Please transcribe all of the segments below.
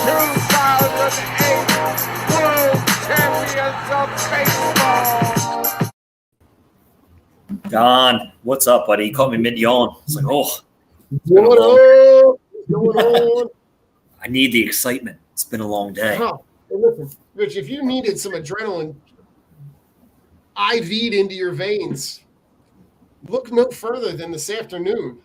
2008 World Champions of Baseball. Don, what's up, buddy? You caught me mid-yawn. It's like, oh. What up? What's going on? I need the excitement. It's been a long day. Oh, hey, listen, Rich, if you needed some adrenaline IV'd into your veins, look no further than this afternoon.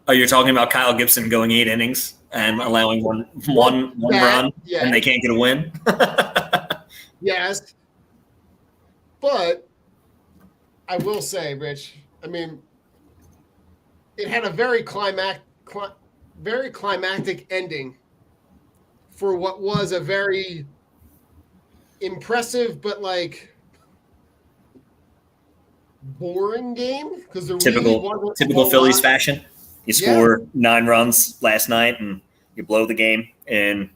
Oh, you're talking about Kyle Gibson going 8 innings and allowing one run, yeah. and they can't get a win? Yes. But I will say, Rich, I mean, it had a very climactic ending for what was a very impressive but like boring game because the typical Phillies fashion. You score 9 runs last night and you blow the game in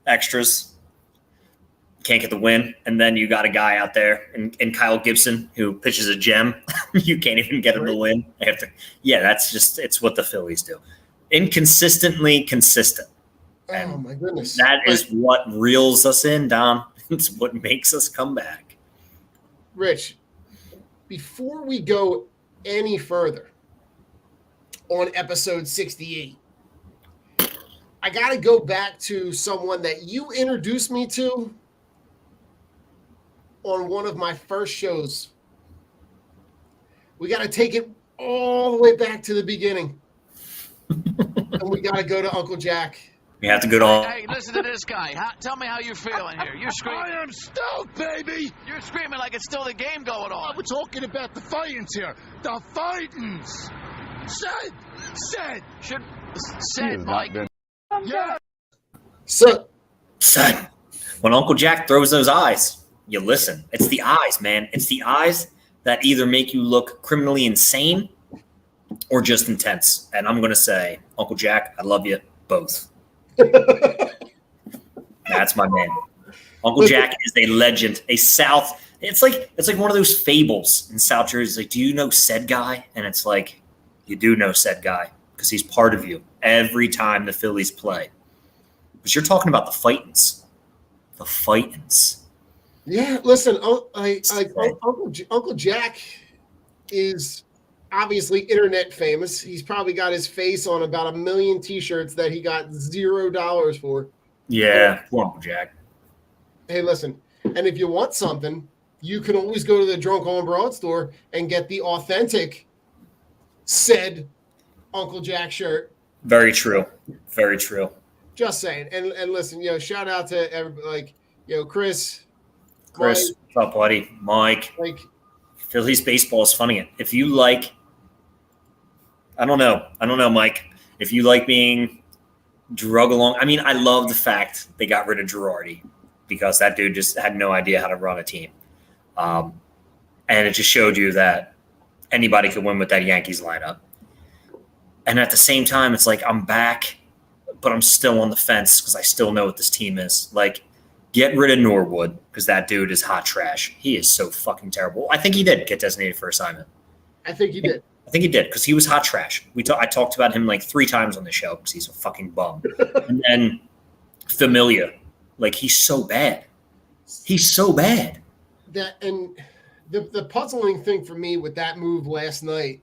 extras. Can't get the win, and then you got a guy out there in Kyle Gibson who pitches a gem. You can't even get him to win. It's what the Phillies do. Inconsistently consistent. And oh my goodness. That is what reels us in, Dom. It's what makes us come back. Rich, before we go any further on episode 68, I got to go back to someone that you introduced me to on one of my first shows. We got to take it all the way back to the beginning. And we got to go to Uncle Jack. We have to go to Hey, listen to this guy. Tell me how you're feeling here. You're screaming. I am stoked, baby. You're screaming like it's still the game going on. We're talking about the Fightins here. The Fightins. Said, Mike. Yeah. So, son, when Uncle Jack throws those eyes, you listen. It's the eyes, man. It's the eyes that either make you look criminally insane or just intense. And I'm going to say, Uncle Jack, I love you both. That's my man. Uncle Jack is a legend. It's like one of those fables in South Jersey. It's like, do you know said guy? And it's like, you do know said guy because he's part of you every time the Phillies play. But you're talking about the Fightins. The Fightins. Yeah, listen, Uncle Jack is obviously internet famous. He's probably got his face on about 1 million T-shirts that he got $0 for. Yeah, poor Uncle Jack. Hey, listen, and if you want something, you can always go to the Drunk On Broad store and get the authentic said Uncle Jack shirt. Very true. Very true. Just saying. And listen, shout out to everybody, Chris, what's up, buddy? Mike. Phillies baseball is funny. If you like, I don't know, Mike. If you like being drug along, I mean, I love the fact they got rid of Girardi because that dude just had no idea how to run a team. And it just showed you that anybody could win with that Yankees lineup. And at the same time, it's like I'm back, but I'm still on the fence because I still know what this team is. Like, get rid of Norwood because that dude is hot trash. He is so fucking terrible. I think he did get designated for assignment. I think he did because he was hot trash. I talked about him like 3 times on the show because he's a fucking bum. And then Familia, like he's so bad. He's so bad. That and the puzzling thing for me with that move last night,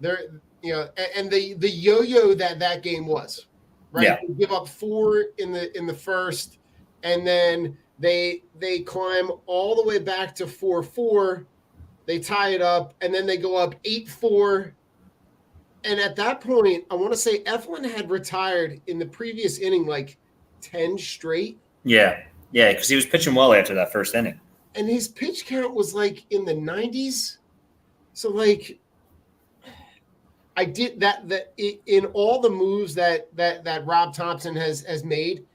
and the yo-yo that game was, right? Yeah. They give up 4 in the first. And then they climb all the way back to 4-4. They tie it up, and then they go up 8-4. And at that point, I want to say Eflin had retired in the previous inning like 10 straight. Yeah, because he was pitching well after that first inning. And his pitch count was like in the 90s. So like I did that in all the moves that Rob Thompson has made.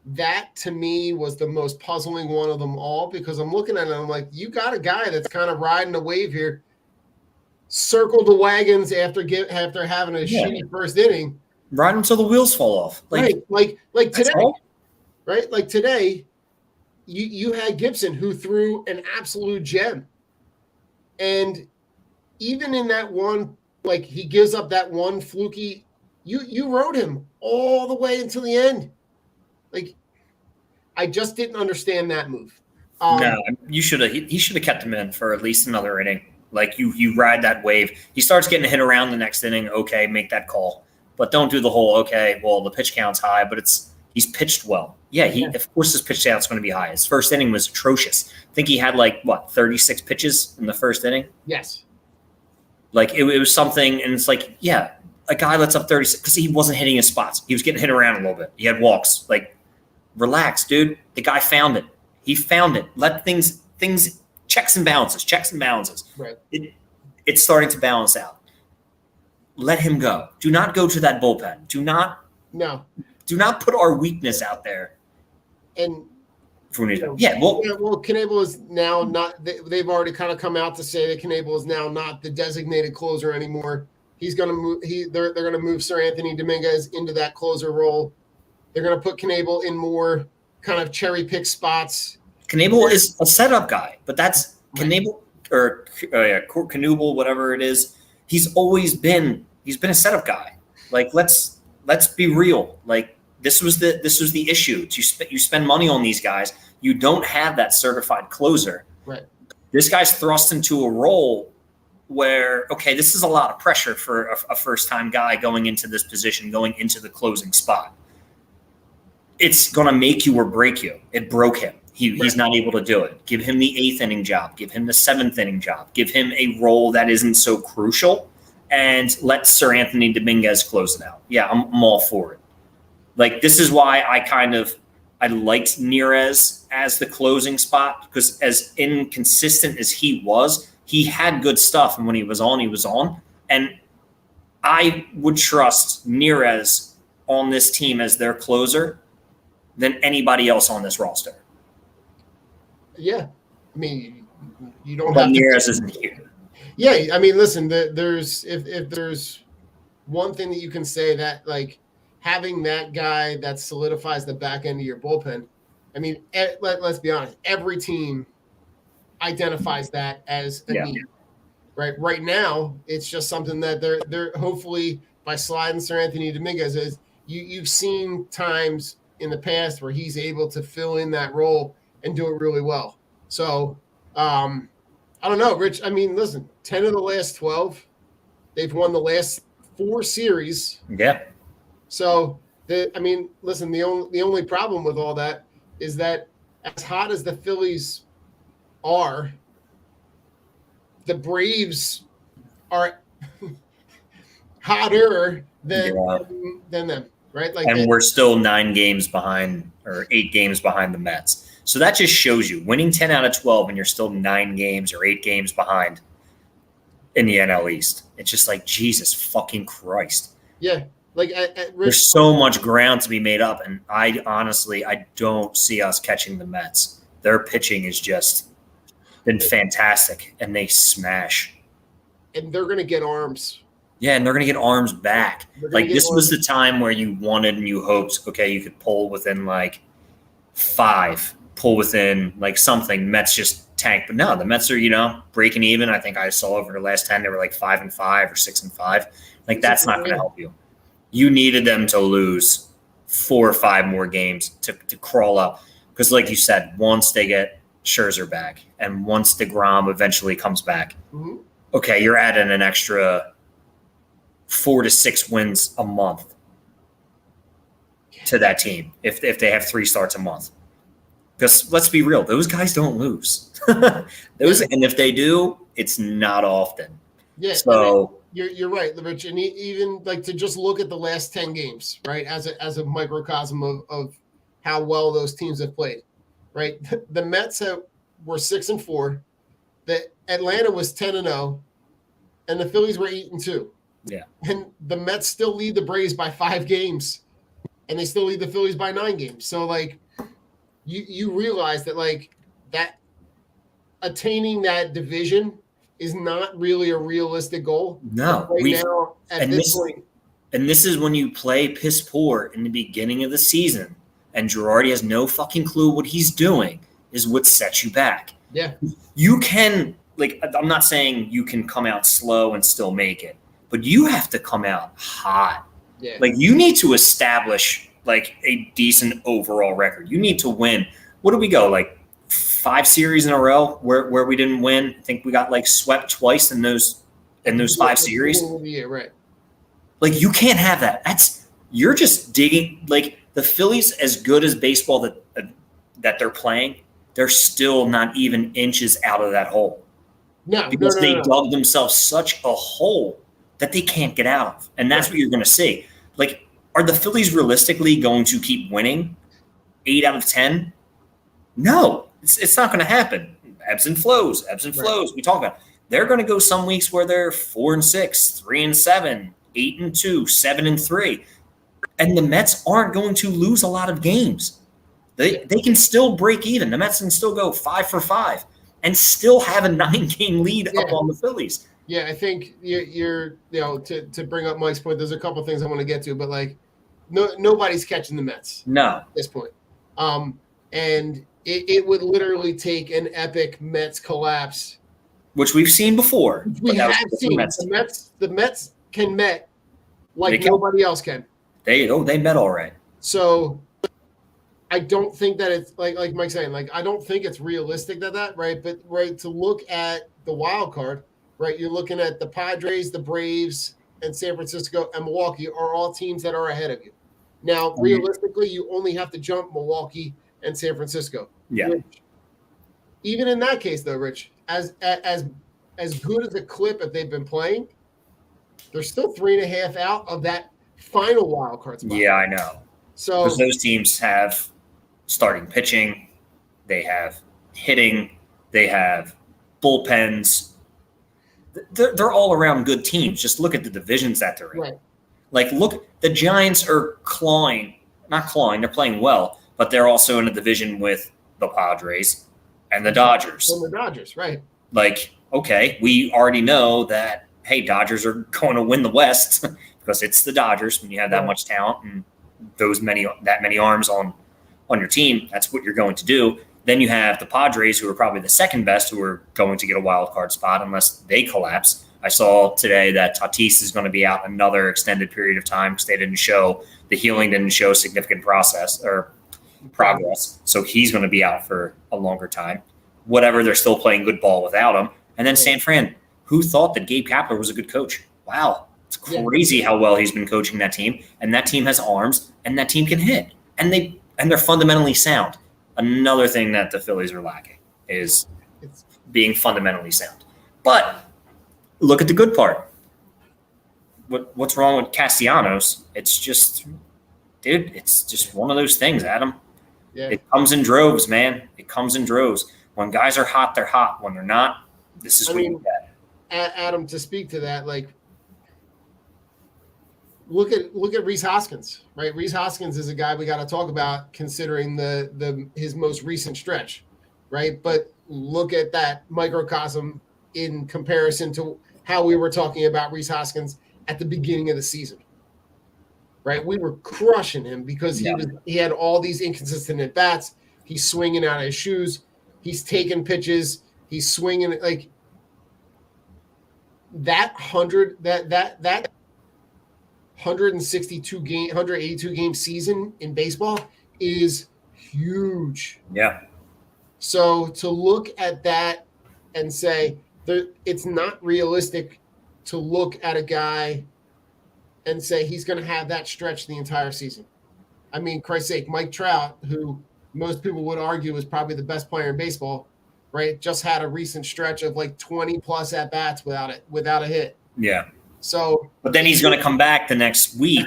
That to me was the most puzzling one of them all because I'm looking at it and I'm like, you got a guy that's kind of riding a wave here, circled the wagons after having a shitty first inning. Ride until the wheels fall off. Like today, right? Like today, you had Gibson who threw an absolute gem. And even in that one, like he gives up that one fluky You rode him all the way until the end. Like, I just didn't understand that move. No, you should have. He should have kept him in for at least another inning. Like you ride that wave. He starts getting hit around the next inning. Okay, make that call, but don't do the whole. Okay, well the pitch count's high, but he's pitched well. Yeah, of course his pitch count's going to be high. His first inning was atrocious. I think he had 36 pitches in the first inning. Yes. Like it was something, and it's like, yeah, a guy lets up 36 because he wasn't hitting his spots. He was getting hit around a little bit. He had walks. Like, relax, dude. The guy found it. He found it. Let things checks and balances. Right. It's starting to balance out. Let him go. Do not go to that bullpen. Do not put our weakness out there. And Knebel is now not. They've already kind of come out to say that Knebel is now not the designated closer anymore. He's going to move. They're going to move Sir Anthony Dominguez into that closer role. They're going to put Knebel in more kind of cherry pick spots. Knebel is a setup guy, but that's Knebel or Knebel, whatever it is. He's been a setup guy. Like let's be real. Like this was the issue. You spend money on these guys. You don't have that certified closer. Right. This guy's thrust into a role where, okay, this is a lot of pressure for a first-time guy going into this position, going into the closing spot. It's going to make you or break you. It broke him. He's not able to do it. Give him the 8th inning job. Give him the 7th inning job. Give him a role that isn't so crucial, and let Sir Anthony Dominguez close it out. Yeah, I'm all for it. Like, this is why I liked Nearez as the closing spot, because as inconsistent as he was, he had good stuff, and when he was on. And I would trust Nearez on this team as their closer than anybody else on this roster. Yeah. I mean, you don't but have Nearez isn't here. Yeah, I mean, listen, there's if there's one thing that you can say, that like having that guy that solidifies the back end of your bullpen. I mean, let's be honest, every team identifies that as a need. Right now, it's just something that they're hopefully by sliding Sir Anthony Dominguez, as you've seen times in the past where he's able to fill in that role and do it really well. So I don't know, Rich. I mean, listen, 10 of the last 12, they've won the last 4 series. Yeah. So listen, the only problem with all that is that as hot as the Phillies are, the Braves are hotter than them, right? Like, and we're still 9 games behind, or 8 games behind the Mets. So that just shows you winning 10 out of 12 and you're still 9 games or 8 games behind in the NL East. It's just like, Jesus fucking Christ. Yeah. Like there's so much ground to be made up. And I don't see us catching the Mets. Their pitching has just been fantastic, and they smash. And they're going to get arms. Yeah, and they're going to get arms back. Like, this was the time where you wanted and you hoped, okay, you could pull within like 5, pull within like something. Mets just tank. But no, the Mets are, breaking even. I think I saw over the last 10, they were like 5-5 or 6-5. Like, that's not going to help you. You needed them to lose 4 or 5 more games to crawl up. Because like you said, once they get Scherzer back, and once DeGrom eventually comes back, okay, you're adding an extra 4 to 6 wins a month to that team if they have 3 starts a month. Because let's be real, those guys don't lose. And if they do, it's not often. Yeah. So you're right, Rich. And even like to just look at the last 10 games, right, as a microcosm of how well those teams have played. Right, the Mets were 6-4, the Atlanta was 10-0, and the Phillies were 8-2. Yeah, and the Mets still lead the Braves by 5 games, and they still lead the Phillies by 9 games. So like, you realize that like that attaining that division is not really a realistic goal. No, now at this point, and this is when you play piss poor in the beginning of the season. And Girardi has no fucking clue what he's doing, is what sets you back. Yeah. You can, like, I'm not saying you can come out slow and still make it, but you have to come out hot. Yeah. Like, you need to establish like a decent overall record. You need to win. What do we go, like 5 series in a row where we didn't win? I think we got like swept twice in those 5 series. Yeah, right. Like, you can't have that. You're just digging. Like, the Phillies, as good as baseball that they're playing, they're still not even inches out of that hole. Because they dug themselves such a hole that they can't get out of. And that's what you're going to see. Like, are the Phillies realistically going to keep winning 8 out of 10? No, it's not going to happen. Ebbs and flows. We talk about it. They're going to go some weeks where they're 4-6, 3-7, 8-2, 7-3. And the Mets aren't going to lose a lot of games. They can still break even. The Mets can still go 5-5 and still have a 9-game lead up on the Phillies. Yeah, I think you're to bring up Mike's point, there's a couple things I want to get to, but like nobody's catching the Mets. No. At this point. And it would literally take an epic Mets collapse. Which we've seen before. We have seen. The Mets can Met like nobody else can. They met all right. So I don't think that it's like Mike's saying, like, I don't think it's realistic that right. But to look at the wild card, right, you're looking at the Padres, the Braves, and San Francisco and Milwaukee are all teams that are ahead of you. Now, realistically, you only have to jump Milwaukee and San Francisco. Yeah. Which, even in that case, though, Rich, as good as a clip if they've been playing, they're still 3.5 out of that final wild card spot. Yeah, I know. So because those teams have starting pitching, they have hitting, they have bullpens. They're all around good teams. Just look at the divisions that they're in. Right. Like, look, the Giants are not clawing, they're playing well, but they're also in a division with the Padres and the Dodgers. And the Dodgers, right. Like, okay, we already know that, hey, Dodgers are going to win the West because it's the Dodgers when you have that much talent and that many arms on your team. That's what you're going to do. Then you have the Padres, who are probably the second best, who are going to get a wild card spot unless they collapse. I saw today that Tatis is going to be out another extended period of time because the healing didn't show significant progress. So he's going to be out for a longer time. Whatever, they're still playing good ball without him. And then San Fran, who thought that Gabe Kapler was a good coach? Wow. It's crazy how well he's been coaching that team. And that team has arms, and that team can hit. And they're fundamentally sound. Another thing that the Phillies are lacking is being fundamentally sound. But look at the good part. What's wrong with Castellanos? It's just one of those things, Adam. Yeah. It comes in droves, man. It comes in droves. When guys are hot, they're hot. When they're not, this is what you get. Adam, to speak to that, like, look at Rhys Hoskins, right? Rhys Hoskins is a guy we got to talk about considering his most recent stretch, right? But look at that microcosm in comparison to how we were talking about Rhys Hoskins at the beginning of the season, right? We were crushing him because he had all these inconsistent at bats. He's swinging out of his shoes. He's taking pitches. He's swinging like that 162 game, 182 game season in baseball is huge. Yeah. So to look at that and say it's not realistic to look at a guy and say he's going to have that stretch the entire season. I mean, Christ's sake, Mike Trout, who most people would argue is probably the best player in baseball, right? Just had a recent stretch of like 20 plus at bats without a hit. Yeah. So, but then he's going to come back the next week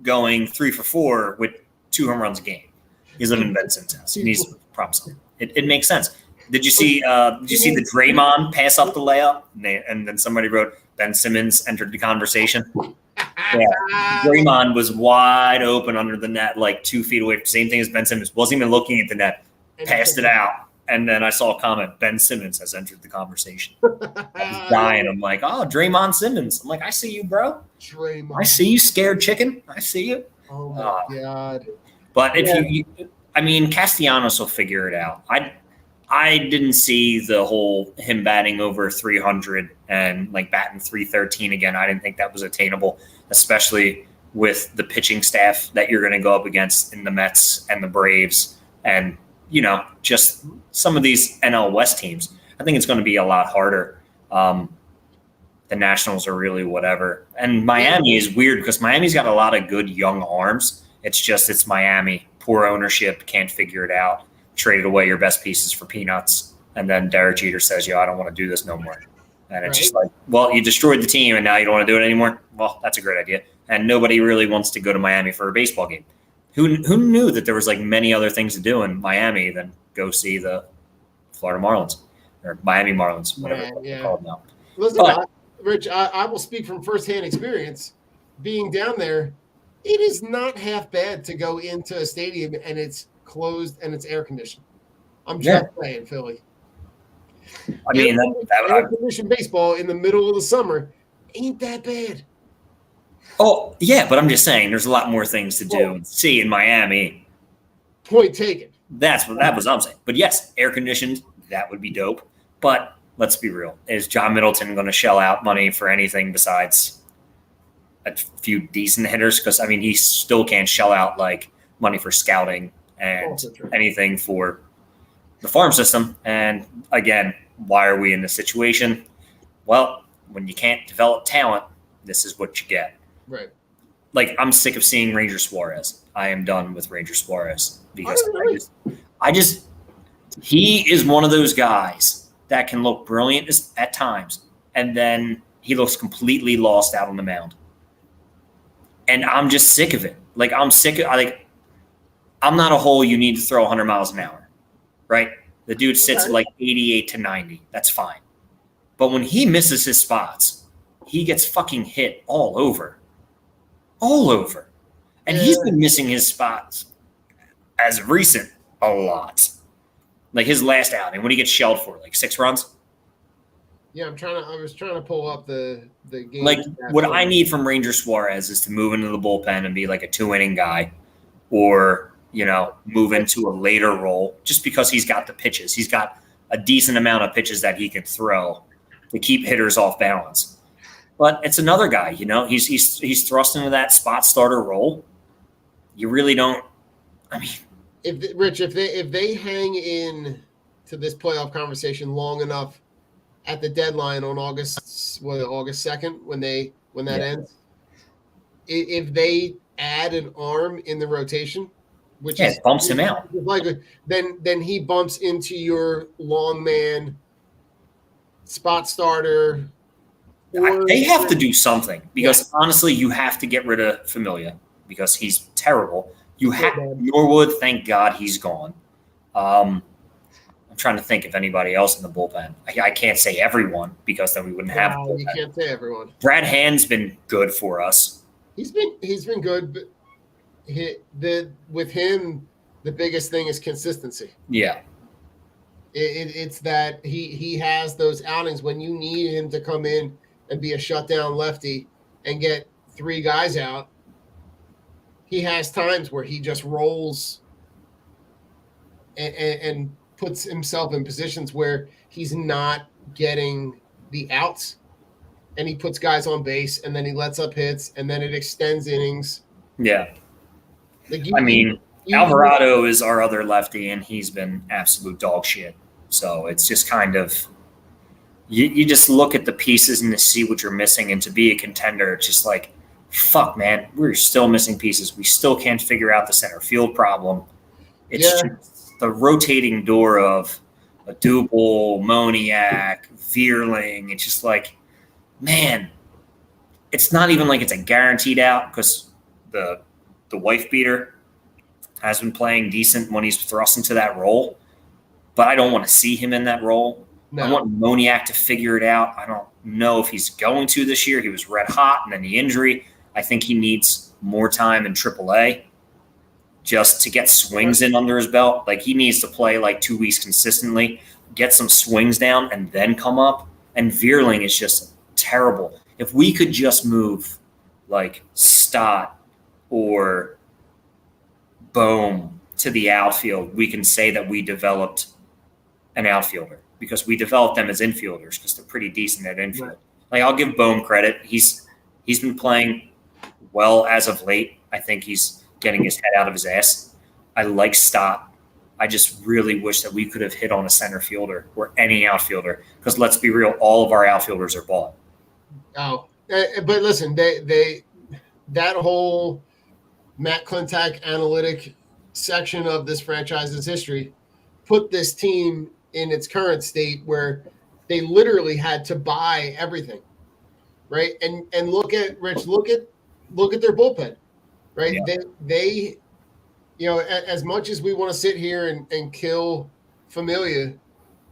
going 3 for 4 with 2 home runs a game. He's living in Ben Simmons' house. He needs to prop something. It makes sense. Did you see the Draymond pass up the layup? And then somebody wrote Ben Simmons entered the conversation. Yeah. Draymond was wide open under the net, like 2 feet away. Same thing as Ben Simmons. Wasn't even looking at the net. Passed it out. And then I saw a comment, Ben Simmons has entered the conversation. I was dying. I'm like, oh, Draymond Simmons. I'm like, I see you, bro. Draymond. I see you, scared chicken. I see you. Oh, my God. But Castellanos will figure it out. I didn't see the whole him batting over 300 and like batting 313 again. I didn't think that was attainable, especially with the pitching staff that you're going to go up against in the Mets and the Braves and, just some of these NL West teams. I think it's going to be a lot harder. The Nationals are really whatever. And Miami is weird because Miami's got a lot of good young arms. It's Miami. Poor ownership, can't figure it out. Traded away your best pieces for peanuts. And then Derek Jeter says, I don't want to do this no more. And it's just like, well, you destroyed the team and now you don't want to do it anymore? Well, that's a great idea. And nobody really wants to go to Miami for a baseball game. Who knew that there was like many other things to do in Miami than go see the Florida Marlins or Miami Marlins, whatever they're called now. Listen, Rich, I will speak from firsthand experience. Being down there, it is not half bad to go into a stadium and it's closed and it's air conditioned. I'm just saying, Philly. I mean, air conditioned baseball in the middle of the summer ain't that bad. Oh, yeah, but I'm just saying there's a lot more things to do and see in Miami. Point taken. That was I'm saying. But yes, air conditioned, that would be dope. But let's be real. Is John Middleton going to shell out money for anything besides a few decent hitters? Because, I mean, he still can't shell out like money for scouting and anything for the farm system. And again, why are we in this situation? Well, when you can't develop talent, this is what you get. Right. Like, I'm sick of seeing Ranger Suarez. I am done with Ranger Suarez because he is one of those guys that can look brilliant at times, and then he looks completely lost out on the mound. And I'm just sick of it. Like, I'm not a hole you need to throw 100 miles an hour, right? The dude sits at like 88 to 90. That's fine. But when he misses his spots, he gets fucking hit all over. All over. And he's been missing his spots as of recent a lot. Like his last outing, when he gets shelled for like 6 runs. Yeah, I was trying to pull up the game. Like, what I need from Ranger Suarez is to move into the bullpen and be like a 2-inning guy, or move into a later role, just because he's got the pitches. He's got a decent amount of pitches that he can throw to keep hitters off balance. But it's another guy, he's thrust into that spot starter role. You really don't. I mean, if they hang in to this playoff conversation long enough at the deadline on August 2nd, when that ends, if they add an arm in the rotation, which bumps him out, then he bumps into your long man spot starter. They have to do something because honestly, you have to get rid of Familia because he's terrible. Norwood, thank God he's gone. I'm trying to think of anybody else in the bullpen. I can't say everyone because then we wouldn't have. No, you can't say everyone. Brad Hand's been good for us. He's been good, but with him, the biggest thing is consistency. Yeah. It's that he has those outings when you need him to come in and be a shutdown lefty and get 3 guys out. He has times where he just rolls and puts himself in positions where he's not getting the outs, and he puts guys on base, and then he lets up hits, and then it extends innings. Yeah. Alvarado is our other lefty, and he's been absolute dog shit. So it's just kind of you just look at the pieces and to see what you're missing, and to be a contender, it's just like, fuck, man, we're still missing pieces. We still can't figure out the center field problem. It's just the rotating door of a Dubel, Moniak, Vierling. It's just like, man, it's not even like it's a guaranteed out because the wife beater has been playing decent when he's thrust into that role. But I don't want to see him in that role. No. I want Moniak to figure it out. I don't know if he's going to this year. He was red hot, and then the injury. I think he needs more time in AAA just to get swings in under his belt. Like, he needs to play like 2 weeks consistently, get some swings down, and then come up. And Vierling is just terrible. If we could just move like Stott or Bohm to the outfield, we can say that we developed an outfielder, because we developed them as infielders because they're pretty decent at infield. Right. Like, I'll give Bohm credit. He's been playing well as of late. I think he's getting his head out of his ass. I like Stott. I just really wish that we could have hit on a center fielder or any outfielder, because let's be real, all of our outfielders are bought. Oh, but listen, they that whole Matt Klentak analytic section of this franchise's history put this team in its current state where they literally had to buy everything, right? And look at their bullpen, right? Yeah. They you know, as much as we want to sit here and kill Familia,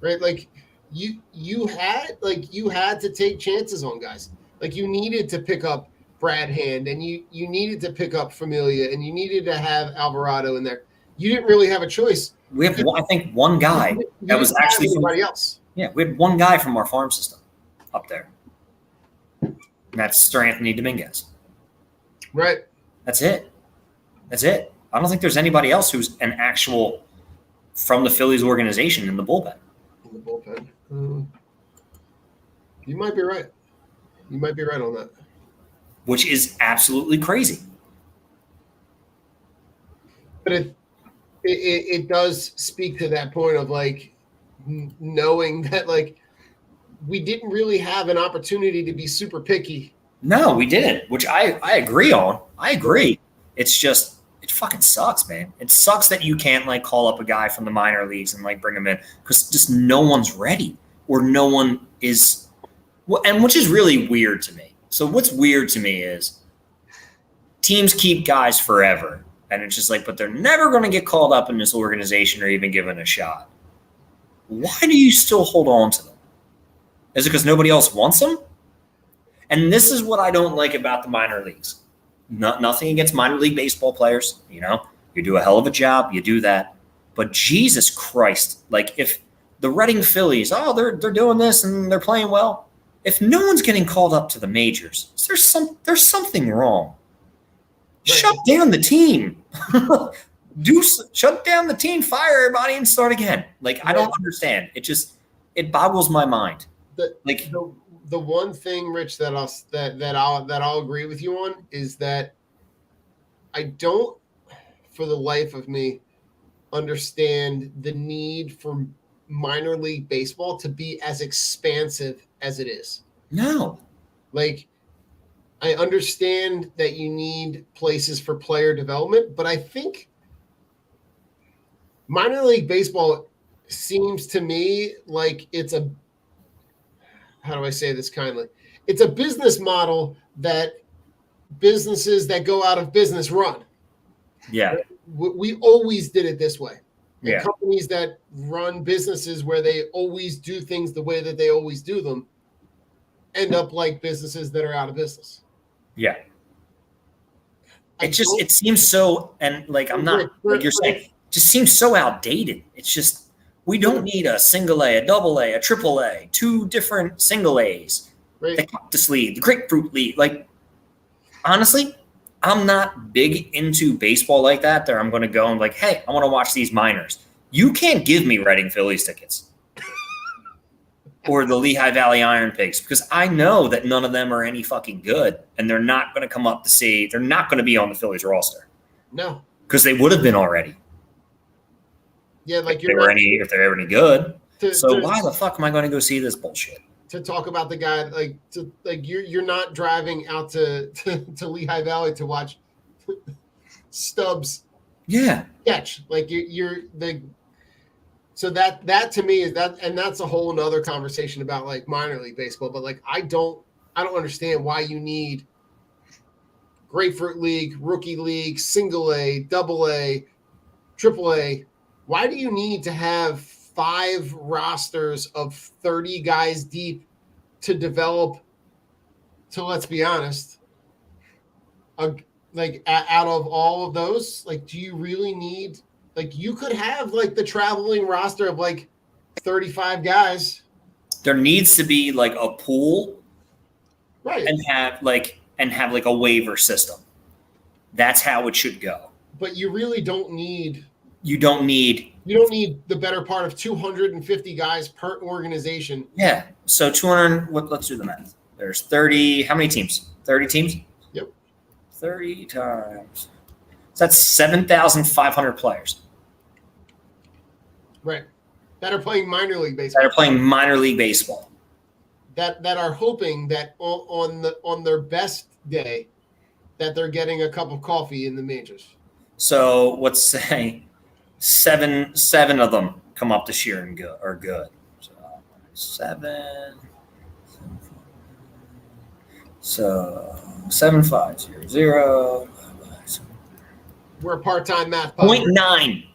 right? Like you had to take chances on guys. Like you needed to pick up Brad Hand, and you needed to pick up Familia, and you needed to have Alvarado in there. You didn't really have a choice. We have, I think, one guy that was actually somebody else. Yeah, we had one guy from our farm system up there. And that's Sir Anthony Dominguez. Right. That's it. I don't think there's anybody else who's an actual from the Phillies organization in the bullpen. In the bullpen. You might be right. You might be right on that. Which is absolutely crazy. But it does speak to that point of like knowing that like we didn't really have an opportunity to be super picky. No, we didn't, which I agree on. I agree. It's just, it fucking sucks, man. It sucks that you can't like call up a guy from the minor leagues and like bring him in, because just no one's ready, or no one is, and which is really weird to me. So what's weird to me is teams keep guys forever, and it's just like, but they're never going to get called up in this organization or even given a shot. Why do you still hold on to them? Is it because nobody else wants them? And this is what I don't like about the minor leagues. Nothing against minor league baseball players. You know, you do a hell of a job. You do that. But Jesus Christ, like if the Reading Phillies, they're doing this and they're playing well. If no one's getting called up to the majors, there's something wrong. Right. Shut down the team. Shut down the team, fire everybody, and start again. Like, I don't understand. It boggles my mind. The one thing, Rich, that I'll agree with you on is that I don't, for the life of me, understand the need for minor league baseball to be as expansive as it is. No. Like, I understand that you need places for player development, but I think minor league baseball seems to me like it's a, how do I say this kindly? It's a business model that businesses that go out of business run. Yeah. We always did it this way. Yeah. And companies that run businesses where they always do things the way that they always do them end up like businesses that are out of business. Yeah. It seems so, and like I'm not, like you're saying, it just seems so outdated. It's just, we don't need a single A, a double A, a triple A, two different single A's, right. The cactus league, the grapefruit league. Like, honestly, I'm not big into baseball like that. I'm going to go and like, hey, I want to watch these minors. You can't give me Reading Phillies tickets or the Lehigh Valley Iron Pigs, because I know that none of them are any fucking good, and they're not going to come up to see. They're not going to be on the Phillies roster. No, because they would have been already. Yeah, like if they're ever any good. Why the fuck am I going to go see this bullshit? To talk about the guy, you're not driving out to Lehigh Valley to watch Stubbs. Yeah. Catch. Like you're the. So that to me is that, and that's a whole nother conversation about like minor league baseball. But like I don't understand why you need Grapefruit League, Rookie League, Single A, Double A, Triple A. Why do you need to have 5 rosters of 30 guys deep to develop? To, let's be honest, out of all of those, like, do you really need? Like, you could have like the traveling roster of like 35 guys. There needs to be like a pool, right? And have like a waiver system. That's how it should go. But you really don't need. You don't need the better part of 250 guys per organization. Yeah. So 200. Let's do the math. There's 30. How many teams? 30 teams. Yep. 30 times. So that's 7,500 players. Right. That are playing minor league baseball. That are playing minor league baseball. That are hoping that on their best day that they're getting a cup of coffee in the majors. So let's say seven of them come up this year and are good. So 7. So 7,500. We're a part-time math. 0.9.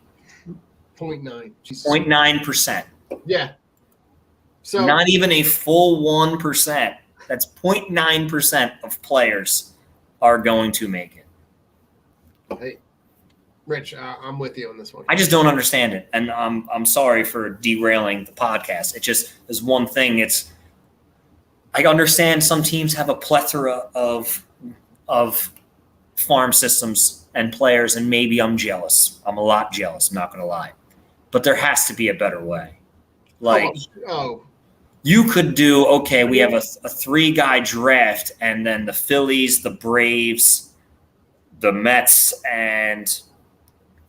0.9. 0.9%. Yeah. So not even a full 1%. That's 0.9% of players are going to make it. Hey, Rich, I'm with you on this one. I just don't understand it, and I'm sorry for derailing the podcast. It just is one thing. I understand some teams have a plethora of farm systems and players, and maybe I'm jealous. I'm a lot jealous. I'm not going to lie, but there has to be a better way. You could do, okay, we have a 3-guy draft, and then the Phillies, the Braves, the Mets, and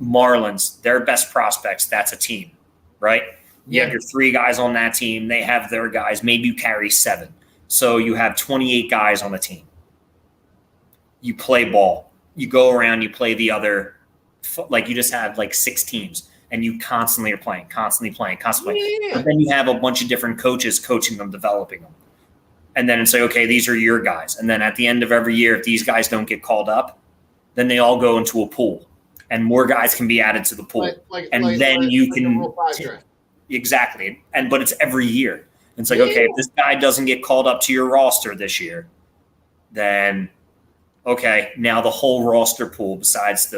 Marlins, their best prospects, that's a team, right? You have your 3 guys on that team. They have their guys. Maybe you carry 7. So you have 28 guys on the team. You play ball. You go around, you play the other, like you just have like 6 teams. And you constantly are playing, constantly playing. Yeah. But then you have a bunch of different coaches coaching them, developing them. And then it's like, okay, these are your guys. And then at the end of every year, if these guys don't get called up, then they all go into a pool. And more guys can be added to the pool. You can – exactly. But it's every year. It's like, okay, if this guy doesn't get called up to your roster this year, then, okay, now the whole roster pool besides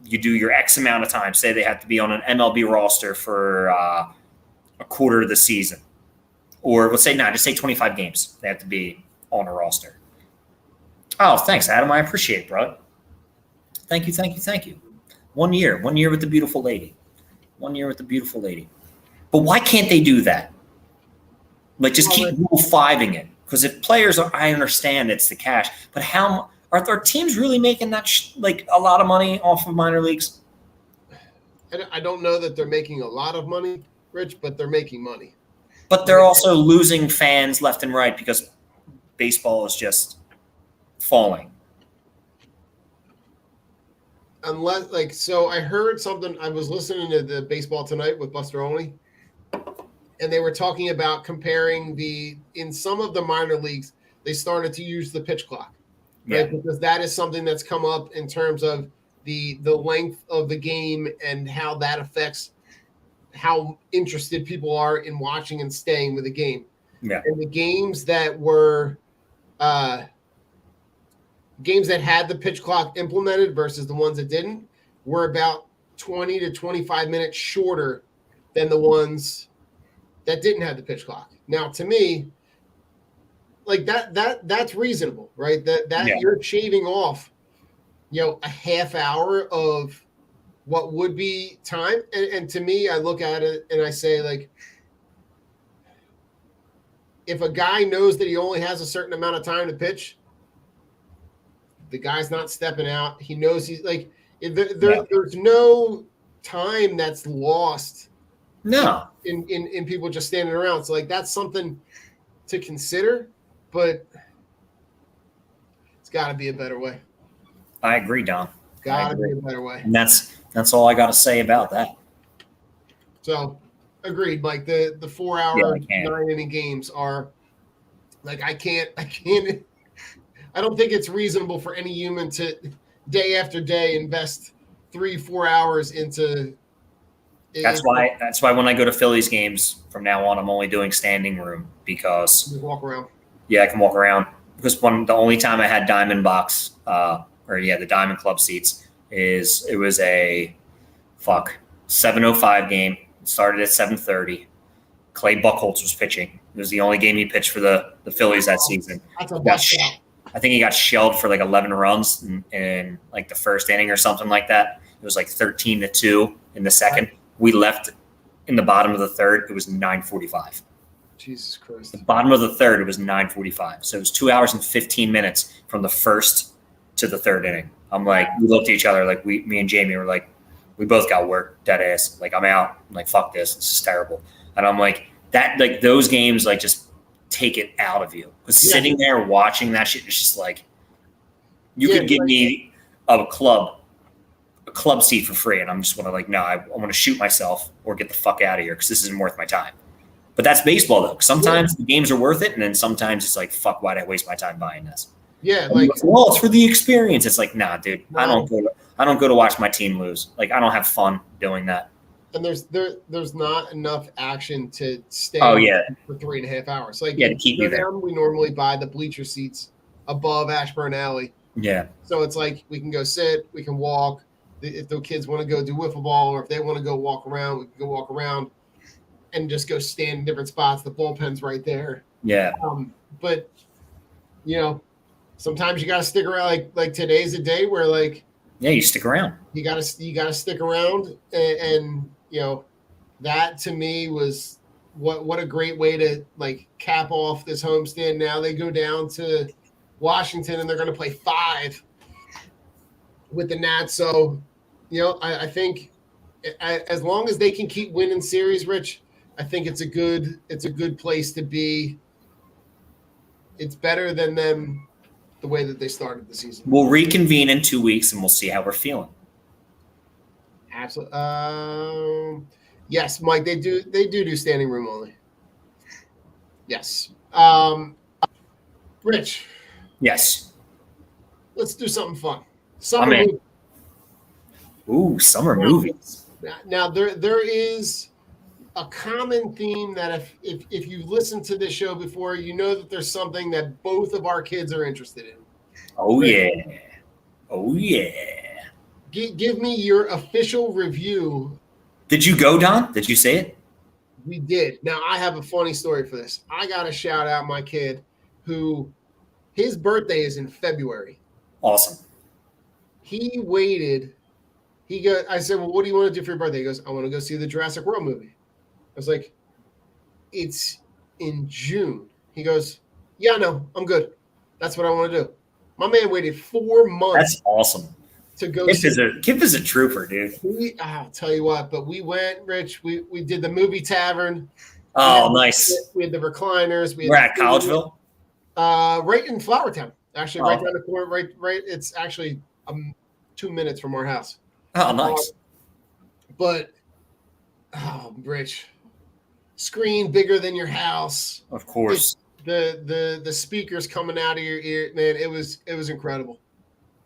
you do your X amount of time. Say they have to be on an MLB roster for a quarter of the season. Or let's say, just say 25 games. They have to be on a roster. Oh, thanks, Adam. I appreciate it, bro. Thank you. 1 year. 1 year with the beautiful lady. 1 year with the beautiful lady. But why can't they do that? Like, just keep Rule 5ing it. Because if players are, I understand it's the cash. But how are teams really making that like a lot of money off of minor leagues? I don't know that they're making a lot of money, Rich, but they're making money. But they're also losing fans left and right because baseball is just falling. So I heard something. I was listening to the Baseball Tonight with Buster Olney, and they were talking about comparing in some of the minor leagues, they started to use the pitch clock. Right? Yeah. Because that is something that's come up in terms of the length of the game and how that affects how interested people are in watching and staying with the game. Yeah. And the games that were games that had the pitch clock implemented versus the ones that didn't were about 20 to 25 minutes shorter than the ones that didn't have the pitch clock. Now, to me, like that's reasonable, right? That you're shaving off, a half hour of what would be time. And to me, I look at it and I say, like, if a guy knows that he only has a certain amount of time to pitch, the guy's not stepping out. He knows he's like, there's no time that's lost. No. In people just standing around. So, like, that's something to consider. But it's got to be a better way. I agree, Don. Got to be a better way. And that's all I got to say about that. So, agreed. Like the 4-hour 9-inning games are like I don't think it's reasonable for any human to day after day invest 3-4 hours into. That's why when I go to Phillies games from now on, I'm only doing standing room because you walk around. Yeah, I can walk around because the only time I had Diamond Box the Diamond Club seats is it was a 7:05 game. It started at 7:30. Clay Buchholz was pitching. It was the only game he pitched for the Phillies that season. That's a bust out. I think he got shelled for like 11 runs in like the first inning or something like that. It was like 13-2 in the second. We left in the bottom of the third. It was 9:45. Jesus Christ. The bottom of the third, it was 9:45. So it was 2 hours and 15 minutes from the first to the third inning. I'm like, we looked at each other like me and Jamie were like, we both got work, dead ass. Like, I'm out. I'm like, fuck this. This is terrible. And I'm like, that, like, those games, like, just take it out of you. Because sitting there watching that shit is just like, you could give me a club seat for free, and I'm just want to like, no, I want to shoot myself or get the fuck out of here because this isn't worth my time. But that's baseball, though. Sometimes the games are worth it, and then sometimes it's like, fuck, why'd I waste my time buying this? Yeah, like, well, it's for the experience. It's like, nah, dude, I don't go to watch my team lose. Like, I don't have fun doing that. And there's not enough action to stay for 3.5 hours. Like, to keep you there. We normally buy the bleacher seats above Ashburn Alley. Yeah. So it's like we can go sit, we can walk. If the kids want to go do wiffle ball, or if they want to go walk around, we can go walk around and just go stand in different spots. The bullpen's right there. Yeah. But sometimes you got to stick around. Like today's a day where like, you stick around. You gotta stick around, and that to me was what a great way to like cap off this homestand. Now they go down to Washington and they're going to play 5 with the Nats. So, I think as long as they can keep winning series, Rich, I think it's a good place to be. It's better than them the way that they started the season. We'll reconvene in 2 weeks and we'll see how we're feeling. Absolutely. Yes, Mike, they do standing room only. Yes. Rich. Yes. Let's do something fun. Summer movie. Ooh, summer movies. Now there is a common theme that if you listen to this show before, you know that there's something that both of our kids are interested in. Oh yeah. Oh yeah. Give me your official review. Did you go, Don? Did you say it? We did. Now I have a funny story for this. I got to shout out my kid who his birthday is in February. Awesome. He waited. I said, well, what do you want to do for your birthday? He goes, I want to go see the Jurassic World movie. I was like, it's in June. He goes, yeah, no, I'm good. That's what I want to do. My man waited 4 months. That's awesome. To go Kip is a trooper, dude. I'll tell you what, but we went, Rich. We did the movie tavern. Oh, nice. We had the recliners. We're at Collegeville? Right in Flowertown. Actually, right down the corner. Right. It's actually 2 minutes from our house. Oh, nice. Rich, screen bigger than your house. Of course. The speakers coming out of your ear, man. It was incredible.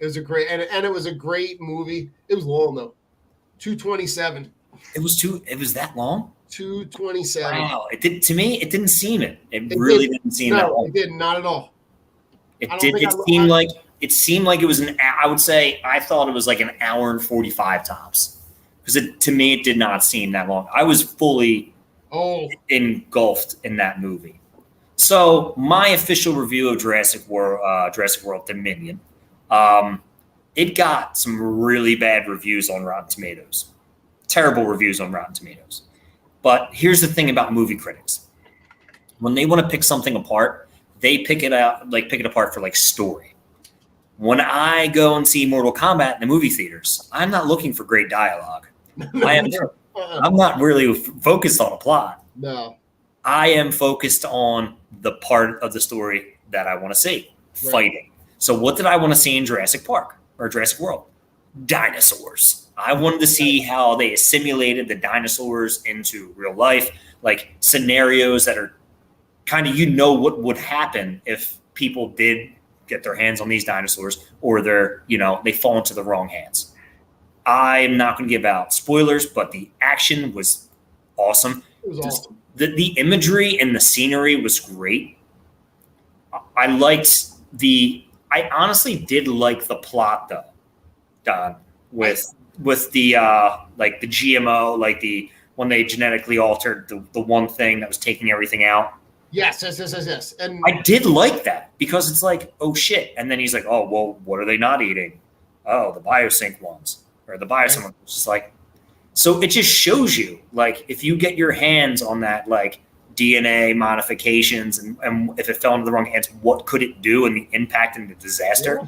It was a great and it was a great movie. It was long though, 227. It was that long. 227. Wow! It did to me. It didn't seem it. It really didn't seem that long. It did not at all. It seemed like it was an. I would say I thought it was like an hour and 45 tops, because to me it did not seem that long. I was fully engulfed in that movie. So my official review of Jurassic World Dominion, it got some really bad reviews on Rotten Tomatoes, terrible reviews on Rotten Tomatoes. But here's the thing about movie critics: when they want to pick something apart, they pick it apart for like story. When I go and see Mortal Kombat in the movie theaters, I'm not looking for great dialogue. I'm not really focused on a plot. No. I am focused on the part of the story that I want to see, fighting. So what did I want to see in Jurassic Park or Jurassic World? Dinosaurs. I wanted to see how they assimilated the dinosaurs into real life, like scenarios that are kind of, what would happen if people did get their hands on these dinosaurs, or they fall into the wrong hands. I'm not going to give out spoilers, but the action was awesome. It was awesome. The imagery and the scenery was great. I honestly did like the plot though, Don, with the like the GMO, when they genetically altered the one thing that was taking everything out. Yes. And I did like that, because it's like, oh shit. And then he's like, oh, well, what are they not eating? Oh, the biosync ones, or the biosync. It's just like, so it just shows you, like, if you get your hands on that, like, DNA modifications and if it fell into the wrong hands, what could it do, and the impact and the disaster?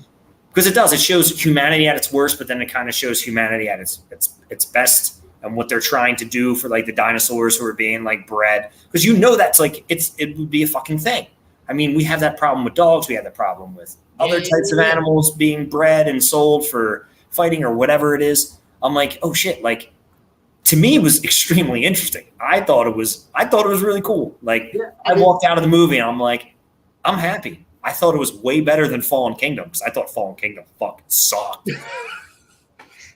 because it does. It shows humanity at its worst, but then it kind of shows humanity at its best and what they're trying to do for like the dinosaurs who are being like bred. Because that's like it would be a fucking thing. I mean, we have that problem with dogs. We have that problem with other types of animals being bred and sold for fighting or whatever it is. I'm like, oh shit! Like, to me, it was extremely interesting. I thought it was really cool. Like, I walked out of the movie and I'm like, I'm happy. I thought it was way better than Fallen Kingdom because I thought Fallen Kingdom fucking sucked.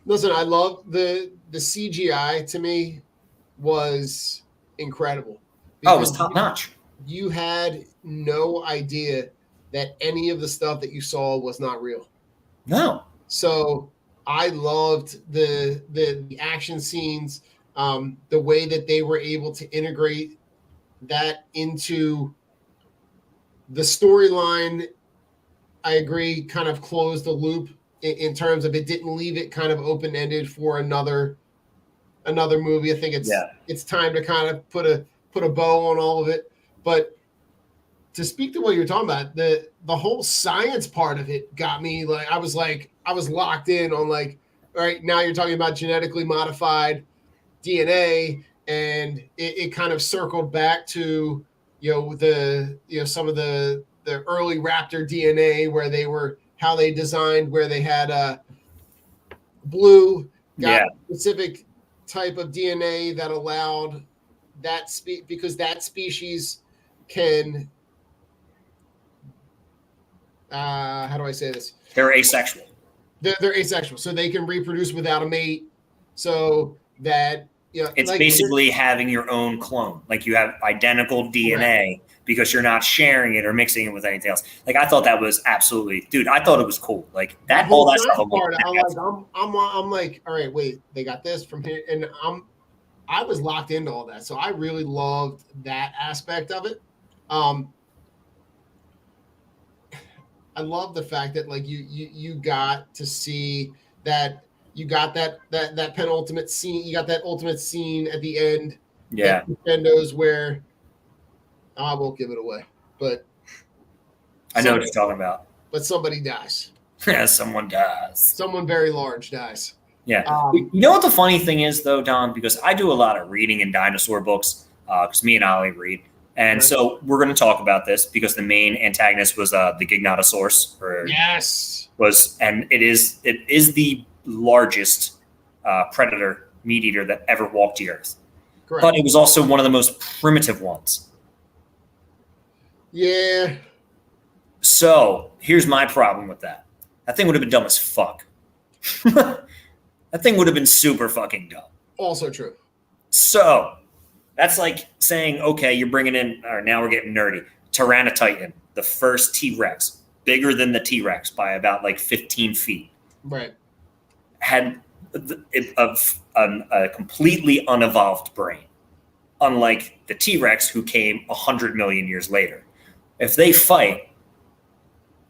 Listen, I love the CGI. To me, was incredible. Oh, it was top notch. You had no idea that any of the stuff that you saw was not real. No. So I loved the action scenes, the way that they were able to integrate that into the storyline. I agree, kind of closed the loop in terms of it didn't leave it kind of open-ended for another movie. I think it's time to kind of put a bow on all of it. But to speak to what you're talking about, the whole science part of it got me like I was locked in on like, all right, now you're talking about genetically modified DNA, and it kind of circled back to some of the early raptor DNA where they were how they designed where they had blue got a specific type of DNA that allowed that because that species can how do I say this? They're asexual. They're asexual, so they can reproduce without a mate. So that it's like, basically having your own clone. Like you have identical DNA because you're not sharing it or mixing it with anything else. Like I thought that was absolutely, dude. I thought it was cool. Like that whole that stuff. I'm like, all right, wait, they got this from here, and I was locked into all that, so I really loved that aspect of it. I love the fact that like you got to see that you got that penultimate scene. You got that ultimate scene at the end. Yeah. Nintendo's where I won't give it away, but I know what you're talking about. But somebody dies. Yeah, someone dies. Someone very large dies. Yeah. You know what the funny thing is though, Don? Because I do a lot of reading in dinosaur books because me and Ollie read. And so we're going to talk about this because the main antagonist was the Gignotosaurus. And it is the largest predator, meat eater that ever walked the earth. Correct. But it was also one of the most primitive ones. Yeah. So here's my problem with that. That thing would have been dumb as fuck. That thing would have been super fucking dumb. Also true. So that's like saying, okay, you're bringing in, or now we're getting nerdy, Tyranotitan, the first T-Rex, bigger than the T-Rex by about like 15 feet. Right. Had a completely unevolved brain, unlike the T-Rex who came 100 million years later. If they fight,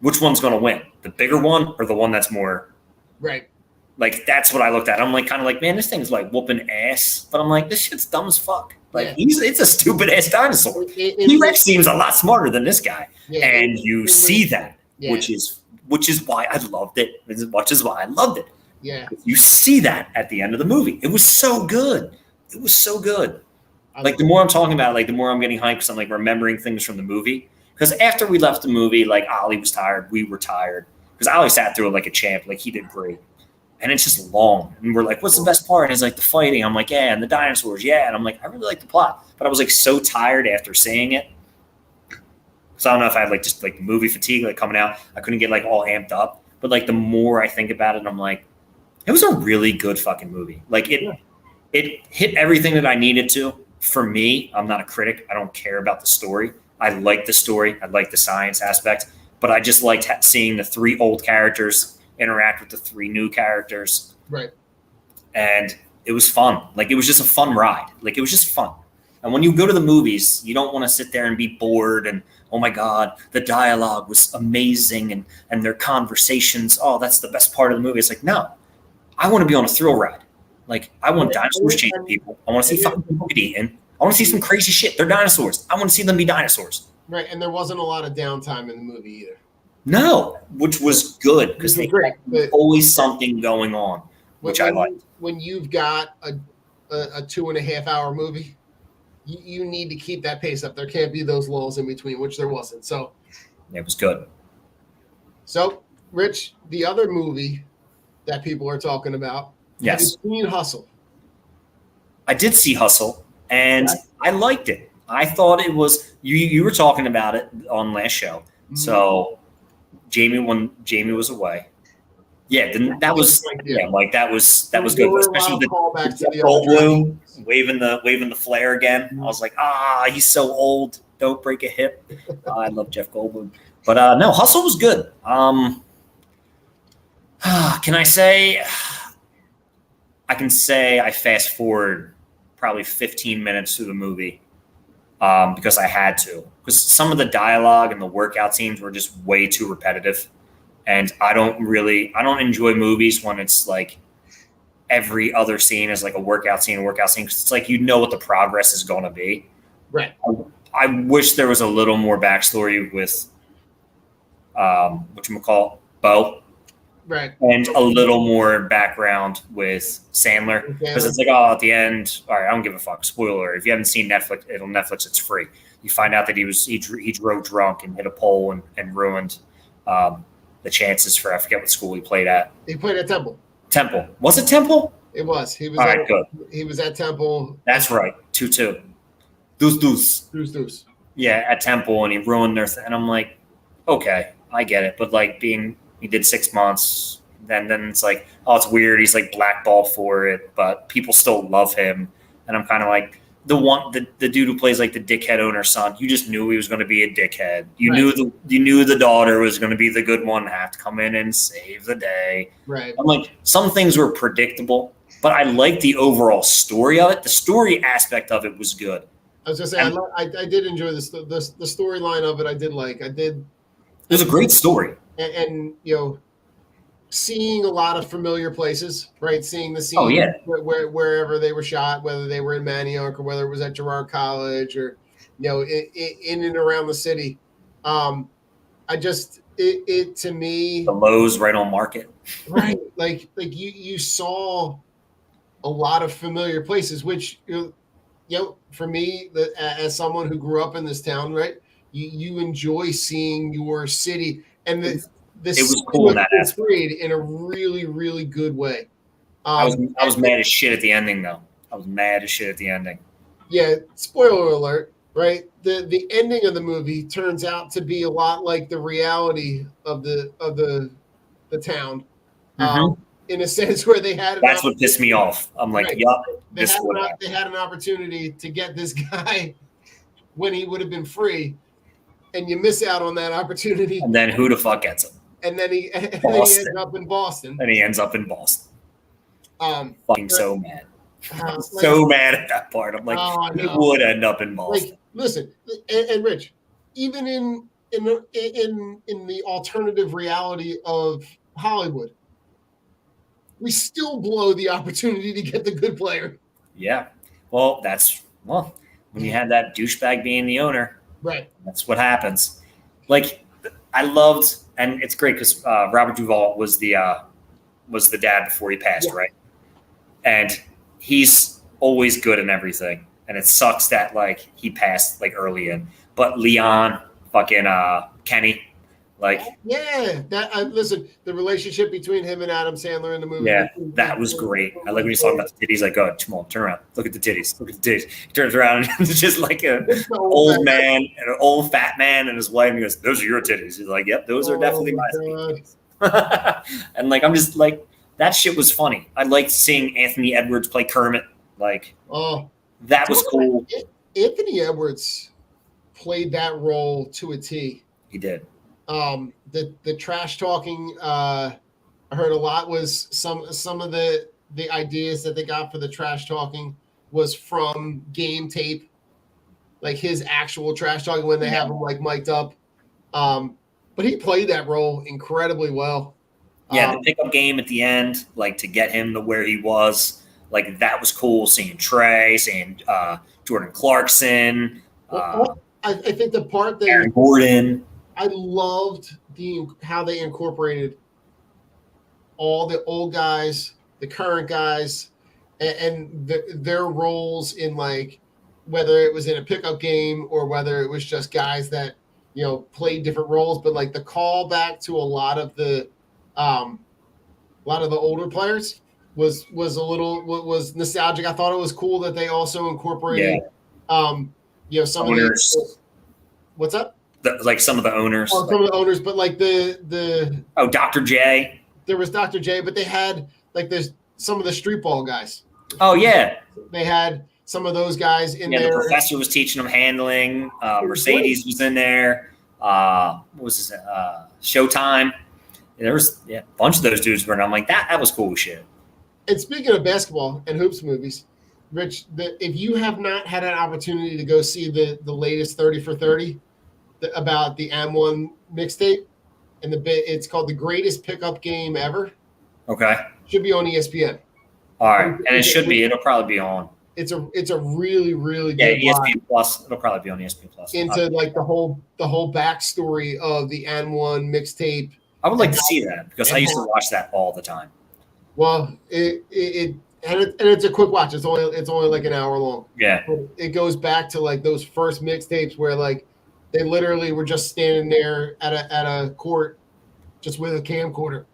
which one's going to win? The bigger one or the one that's more... Right. Like, that's what I looked at. I'm like, kind of like, man, this thing's like whooping ass. But I'm like, this shit's dumb as fuck. Like, it's a stupid ass dinosaur. T-Rex seems a lot smarter than this guy. Yeah, and you see that, which is why I loved it. As much as why I loved it. Yeah. You see that at the end of the movie. It was so good. It was so good. Like, the more I'm talking about it, like, the more I'm getting hyped because I'm, like, remembering things from the movie. Because after we left the movie, like, Ollie was tired. We were tired. Because Ollie sat through it like a champ. Like, he did great. And it's just long. And we're like, what's the best part? And it's like the fighting. I'm like, yeah, and the dinosaurs, yeah. And I'm like, I really like the plot. But I was like so tired after seeing it. So I don't know if I had like just like movie fatigue like coming out. I couldn't get like all amped up. But like the more I think about it, I'm like, it was a really good fucking movie. Like it hit everything that I needed to. For me, I'm not a critic. I don't care about the story. I like the story. I like the science aspect. But I just liked seeing the three old characters interact with the three new characters. Right. And it was fun. Like, it was just a fun ride. Like, it was just fun. And when you go to the movies, you don't want to sit there and be bored and, oh my God, the dialogue was amazing and their conversations, oh, that's the best part of the movie. It's like, no, I want to be on a thrill ride. Like, I want dinosaurs chasing people. I want to see fucking people get eaten. I want to see some crazy shit. They're dinosaurs. I want to see them be dinosaurs. Right. And there wasn't a lot of downtime in the movie either. No, which was good because Which was great. always something going on, which I like. When you've got a 2.5 hour movie, you need to keep that pace up. There can't be those lulls in between, which there wasn't. So it was good. So, Rich, the other movie that people are talking about, yes, have you seen Hustle? I did see Hustle, and I liked it. I thought it was you were talking about it on last show. Mm-hmm. So Jamie was away. Yeah, that was that was good. Especially the Goldblum waving the flare again. Mm-hmm. I was like, he's so old. Don't break a hip. I love Jeff Goldblum. But no, Hustle was good. Can I say? I can say I fast forward probably 15 minutes through the movie because I had to. Because some of the dialogue and the workout scenes were just way too repetitive, and I don't enjoy movies when it's like every other scene is like a workout scene. Because it's like you know what the progress is going to be. Right. I wish there was a little more backstory with whatchamacallit, Bo. Right. And a little more background with Sandler. Because it's like, at the end, all right, I don't give a fuck. Spoiler. If you haven't seen Netflix, it's free. You find out that he drove drunk and hit a pole and ruined the chances for, I forget what school he played at. He played at Temple. Temple. Was it Temple? It was. He was all right, good. He was at Temple. That's right. 2-2. Deuce. Yeah, at Temple, and he ruined their and I'm like, okay, I get it. But like he did 6 months. Then it's like, it's weird. He's like blackballed for it, but people still love him. And I'm kind of like the dude who plays like the dickhead owner's son. You just knew he was going to be a dickhead. You knew the daughter was going to be the good one, have to come in and save the day. Right. I'm like, some things were predictable, but I liked the overall story of it. The story aspect of it was good. I was just saying, I did enjoy the storyline of it. I did like. It was a great story. And seeing a lot of familiar places, right? Seeing the scene wherever they were shot, whether they were in Manioc or whether it was at Girard College or, in and around the city. It to me, the Lowe's right on Market, right? Like you saw a lot of familiar places, which for me, as someone who grew up in this town, right? You enjoy seeing your city. And it was cool in that aspect. In a really, really good way. I was mad as shit at the ending, though. Yeah, spoiler alert, right? The ending of the movie turns out to be a lot like the reality of the town, in a sense where they had. That's what pissed me off. I'm like, they had an opportunity to get this guy when he would have been free. And you miss out on that opportunity. And then who the fuck gets him? And then he ends up in Boston. Fucking so mad. So mad at that part. I'm like, he would end up in Boston. Like, listen, and Rich, even in the alternative reality of Hollywood, we still blow the opportunity to get the good player. Yeah. Well, when you had that douchebag being the owner. Right. That's what happens. Like, I loved, and it's great because Robert Duvall was the dad before he passed, right? And he's always good in everything. And it sucks that like he passed like early in. But Leon, fucking Kenny, like listen, the relationship between him and Adam Sandler in the movie. Yeah, that was great. I like when he's talking about the titties. Like, oh, come on, turn around, look at the titties. He turns around and it's just like an old man and an old fat man and his wife. And he goes, "Those are your titties." He's like, "Yep, those are definitely my titties." And like, I'm just like, that shit was funny. I liked seeing Anthony Edwards play Kermit. Like, that was cool. Anthony Edwards played that role to a T. He did. The trash talking I heard a lot was some of the ideas that they got for the trash talking was from game tape, like his actual trash talking when they have him like mic'd up. But he played that role incredibly well. Yeah, the pickup game at the end, like to get him to where he was, like that was cool. Seeing Trey, seeing Jordan Clarkson, I think the part that Aaron Gordon. I loved how they incorporated all the old guys, the current guys, and their roles in, like, whether it was in a pickup game or whether it was just guys that, you know, played different roles. But like the callback to a lot of the older players was nostalgic. I thought it was cool that they also incorporated, you know, some owners. of the, what's up? Like some of the owners. Oh, some of the owners, but like the Dr. J. There was Dr. J, but they had like some of the street ball guys. Oh yeah, they had some of those guys in there. The professor was teaching them handling. Mercedes was in there. What was his Showtime? There was a bunch of those dudes were. I'm like that was cool shit. And speaking of basketball and hoops movies, Rich, if you have not had an opportunity to go see the latest 30 for 30 about the M1 mixtape, and it's called The Greatest Pickup Game Ever. Okay. Should be on ESPN. All right, and it should be. It'll probably be on. It's a really, really good ESPN Plus. It'll probably be on ESPN Plus. Into like the whole backstory of the N1 mixtape. I would like to see that because I used to watch that all the time. Well, it's a quick watch. It's only like an hour long. Yeah. It goes back to like those first mixtapes where like they literally were just standing there at a court just with a camcorder.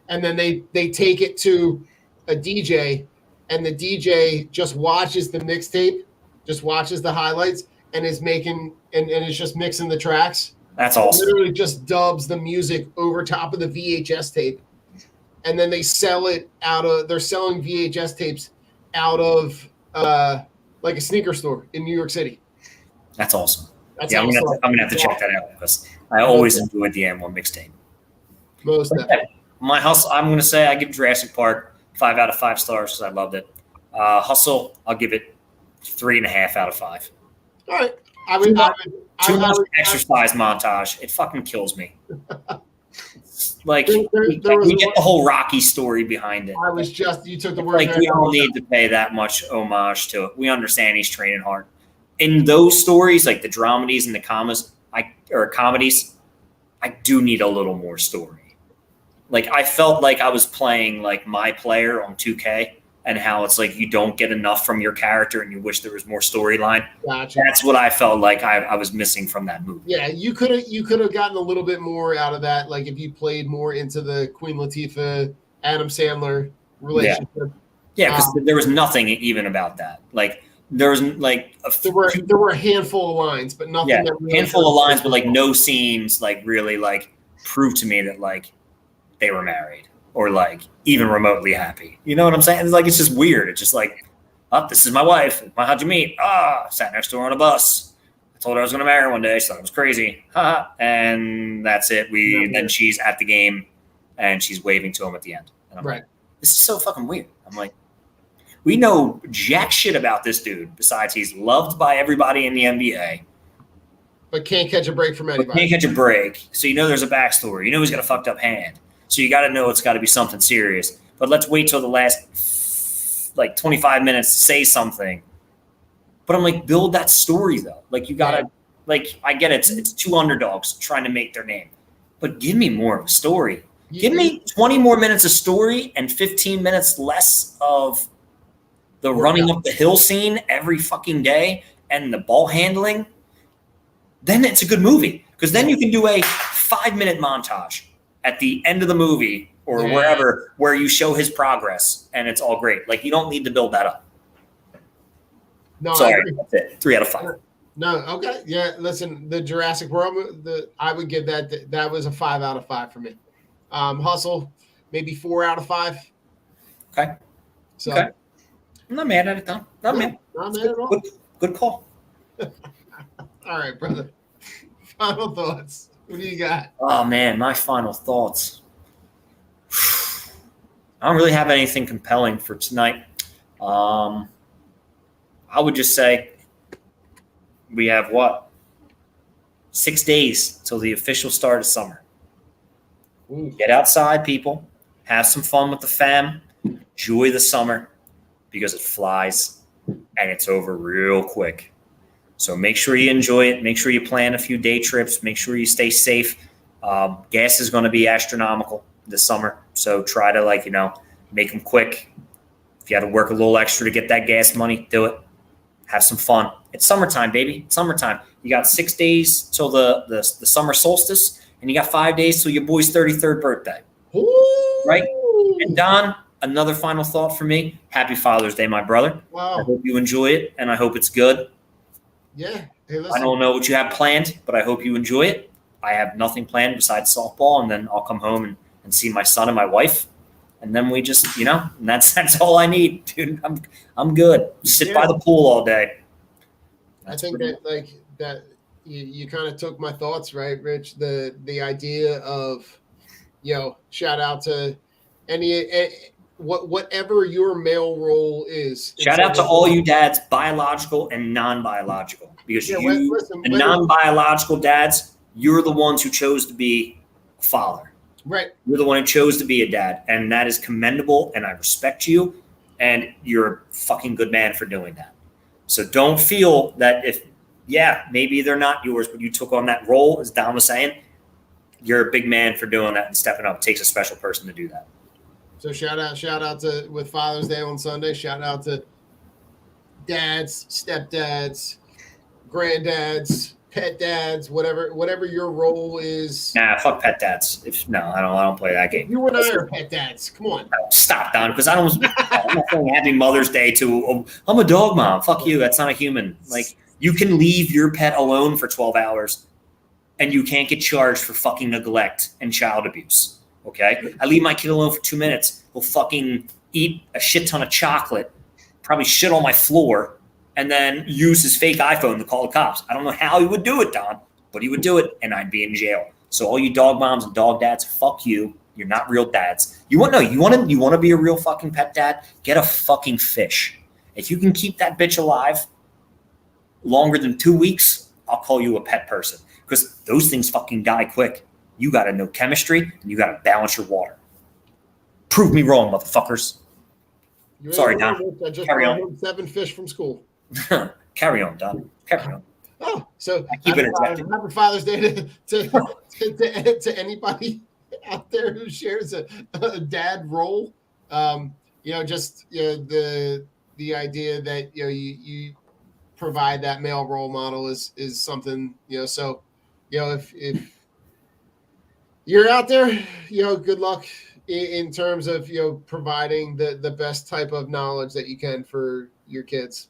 And then they take it to a DJ, and the DJ just watches the mixtape, just watches the highlights, and is making and is just mixing the tracks. That's awesome. Literally just dubs the music over top of the VHS tape. And then they sell it they're selling VHS tapes out of like a sneaker store in New York City. That's awesome. That's I'm gonna have to check that out because I always enjoyed the M1 mixtape. Most definitely. My Hustle, I'm gonna say I give Jurassic Park 5 out of 5 stars because I loved it. Hustle, I'll give it 3.5 out of 5. All right. Too much exercise montage. It fucking kills me. Like we get the whole Rocky story behind it. You took the word. Like we don't need to pay that much homage to it. We understand he's training hard. In those stories, like the dramedies and the comedies, I do need a little more story. Like I felt like I was playing like my player on 2K, and how it's like you don't get enough from your character and you wish there was more storyline. Gotcha. That's what I felt like I was missing from that movie. Yeah, you could have gotten a little bit more out of that, like if you played more into the Queen Latifah, Adam Sandler relationship. Yeah, because there was nothing even about that. Like there was like there were a handful of lines, but nothing. Yeah, that really handful of lines, but like no scenes like really like prove to me that like they were married or like even remotely happy. You know what I'm saying? It's like it's just weird. It's just like, oh, this is my wife. How'd you meet? Sat next to her on a bus. I told her I was going to marry her one day. She thought it was crazy. And that's it. Then she's at the game and she's waving to him at the end. And I'm like, this is so fucking weird. I'm like, we know jack shit about this dude besides he's loved by everybody in the NBA. But can't catch a break from anybody. Can't catch a break. So you know there's a backstory. You know he's got a fucked up hand. So you got to know it's got to be something serious. But let's wait till the last like 25 minutes to say something. But I'm like, build that story though. Like you got to, like I get it. It's two underdogs trying to make their name. But give me more of a story. Give me 20 more minutes of story and 15 minutes less of the running up the hill scene every fucking day and the ball handling. Then it's a good movie. Because then you can do a 5-minute montage at the end of the movie or wherever where you show his progress and it's all great. Like you don't need to build that up. No, sorry, that's it. 3 out of 5. No, okay. Yeah, listen, the Jurassic World, I would give that was a 5 out of 5 for me. Hustle, maybe 4 out of 5. Okay. So I'm not mad at it though. Not mad at all. Good call. All right, brother. Final thoughts. What do you got? Oh man, my final thoughts. I don't really have anything compelling for tonight. I would just say we have 6 days till the official start of summer. Ooh. Get outside, people. Have some fun with the fam. Enjoy the summer because it flies and it's over real quick. So make sure you enjoy it. Make sure you plan a few day trips. Make sure you stay safe. Gas is going to be astronomical this summer. So try to make them quick. If you had to work a little extra to get that gas money, do it. Have some fun. It's summertime, baby. It's summertime. You got 6 days till the summer solstice, and you got 5 days till your boy's 33rd birthday. Ooh. Right? And Don, another final thought for me. Happy Father's Day, my brother. Wow. I hope you enjoy it, and I hope it's good. Yeah. Hey, listen. I don't know what you have planned, but I hope you enjoy it. I have nothing planned besides softball, and then I'll come home and see my son and my wife. And then we just, and that's all I need, dude. I'm good. Sit by the pool all day. I think that you kind of took my thoughts, right, Rich? The idea of, shout out to whatever your male role is. Shout out to all you dads, biological and non-biological, because non-biological dads, you're the ones who chose to be a father. Right. You're the one who chose to be a dad, and that is commendable, and I respect you, and you're a fucking good man for doing that. So don't feel that maybe they're not yours, but you took on that role, as Don was saying, you're a big man for doing that and stepping up. It takes a special person to do that. So shout out to, with Father's Day on Sunday, shout out to dads, stepdads, granddads, pet dads, whatever your role is. Nah, fuck pet dads. I don't play that game. You and I are pet dads. Come on. Stop, Don, because I'm not saying Happy Mother's Day to I'm a dog mom. Fuck you. That's not a human. Like, you can leave your pet alone for 12 hours and you can't get charged for fucking neglect and child abuse. Okay? I leave my kid alone for 2 minutes. He'll fucking eat a shit ton of chocolate, probably shit on my floor, and then use his fake iPhone to call the cops. I don't know how he would do it, Don, but he would do it, and I'd be in jail. So all you dog moms and dog dads, fuck you. You're not real dads. You want to be a real fucking pet dad? Get a fucking fish. If you can keep that bitch alive longer than 2 weeks, I'll call you a pet person, because those things fucking die quick. You got to know chemistry, and you got to balance your water. Prove me wrong, motherfuckers. Sorry, Don. I just Carry brought on. home 7 fish from school. Carry on, Don. Carry on. Oh, so I keep interjecting. Happy Father's Day to anybody out there who shares a dad role. The idea that you provide that male role model is something, so if you're out there, good luck in terms of providing the best type of knowledge that you can for your kids.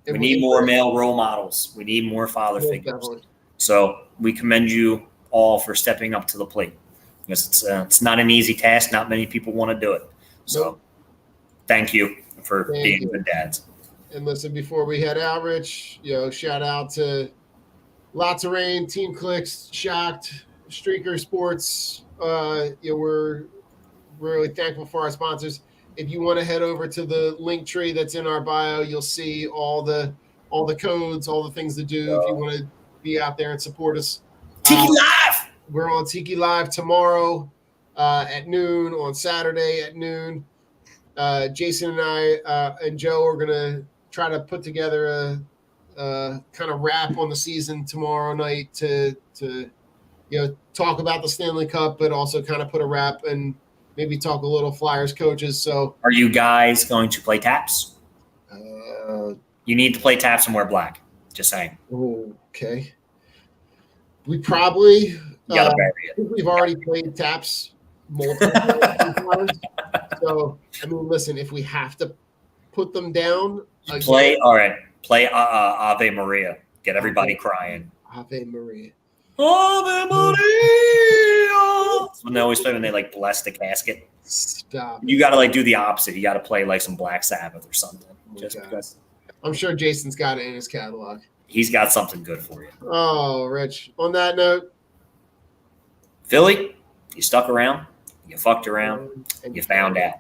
We need more male role models. We need more father figures. Definitely. So we commend you all for stepping up to the plate, because it's not an easy task. Not many people want to do it. So thank you for being good dads. And listen, before we head out, Rich, shout out to Lots of Rain, Team Clicks, Shocked, Streaker Sports. We're really thankful for our sponsors. If you want to head over to the link tree that's in our bio, you'll see all the codes, all the things to do if you want to be out there and support us. Tiki Live! We're on Tiki Live tomorrow at noon, on Saturday at noon. Jason and I and Joe are going to try to put together a kind of wrap on the season tomorrow night to talk about the Stanley Cup, but also kind of put a wrap and maybe talk a little Flyers coaches. So, are you guys going to play taps? You need to play taps and wear black. Just saying. Okay. We probably. I think we've already played taps multiple times. So, I mean, listen, if we have to put them down, play Ave Maria. Get everybody crying. Ave Maria. Ave Maria. When they always play when they bless the casket. Stop. You got to do the opposite. You got to play some Black Sabbath or something. Because I'm sure Jason's got it in his catalog. He's got something good for you. Oh, Rich. On that note, Philly, you stuck around, you fucked around, and you found out.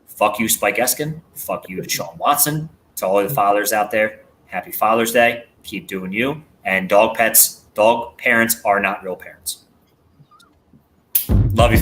Fuck you, Spike Eskin. Fuck you, Sean Watson. To all the fathers out there, happy Father's Day. Keep doing you. And dog parents are not real parents. Love you.